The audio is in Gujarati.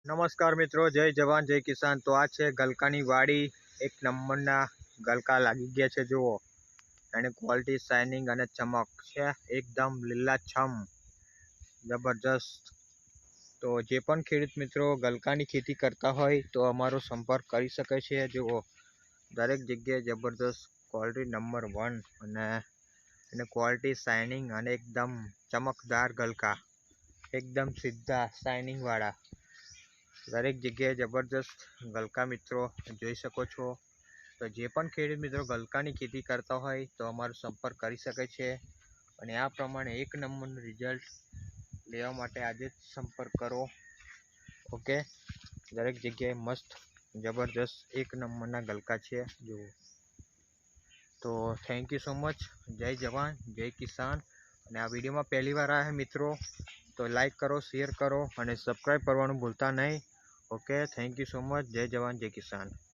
નમસ્કાર મિત્રો, જય જવાન જય કિસાન। તો આ છે ગલકાની વાડી, એક નંબરના ગલકા લાગી ગયા છે। જુઓ એની ક્વોલિટી, શાઇનિંગ અને ચમક છે એકદમ લીલાછમ, જબરજસ્ત। તો જે પણ ખેડૂત મિત્રો ગલકાની ખેતી કરતા હોય તો અમારો સંપર્ક કરી શકે છે। જુઓ દરેક જગ્યાએ જબરજસ્ત ક્વોલિટી નંબર 1 અને એની ક્વોલિટી, શાઇનિંગ અને એકદમ ચમકદાર ગલકા, એકદમ સીધા શાઇનિંગ વાળા, દરેક જગ્યાએ જબરજસ્ત ગલકા મિત્રો જોઈ શકો છો। તો જે પણ ખેડૂત મિત્રો ગલકાની ખેતી કરતા હોય તો અમારો સંપર્ક કરી શકે છે અને આ પ્રમાણે એક નંબરનું રિઝલ્ટ લેવા માટે આજે જ સંપર્ક કરો। ઓકે, દરેક જગ્યાએ મસ્ત જબરજસ્ત એક નંબરના ગલકા છે જુઓ। તો થેન્ક યુ સો મચ, જય જવાન જય કિસાન। અને આ વિડીયોમાં પહેલી વાર આવ્યા મિત્રો તો લાઈક કરો, શેર કરો અને સબસ્ક્રાઈબ કરવાનું ભૂલતા નહીં। Okay, thank you so much, જય જવાન જય કિસાન।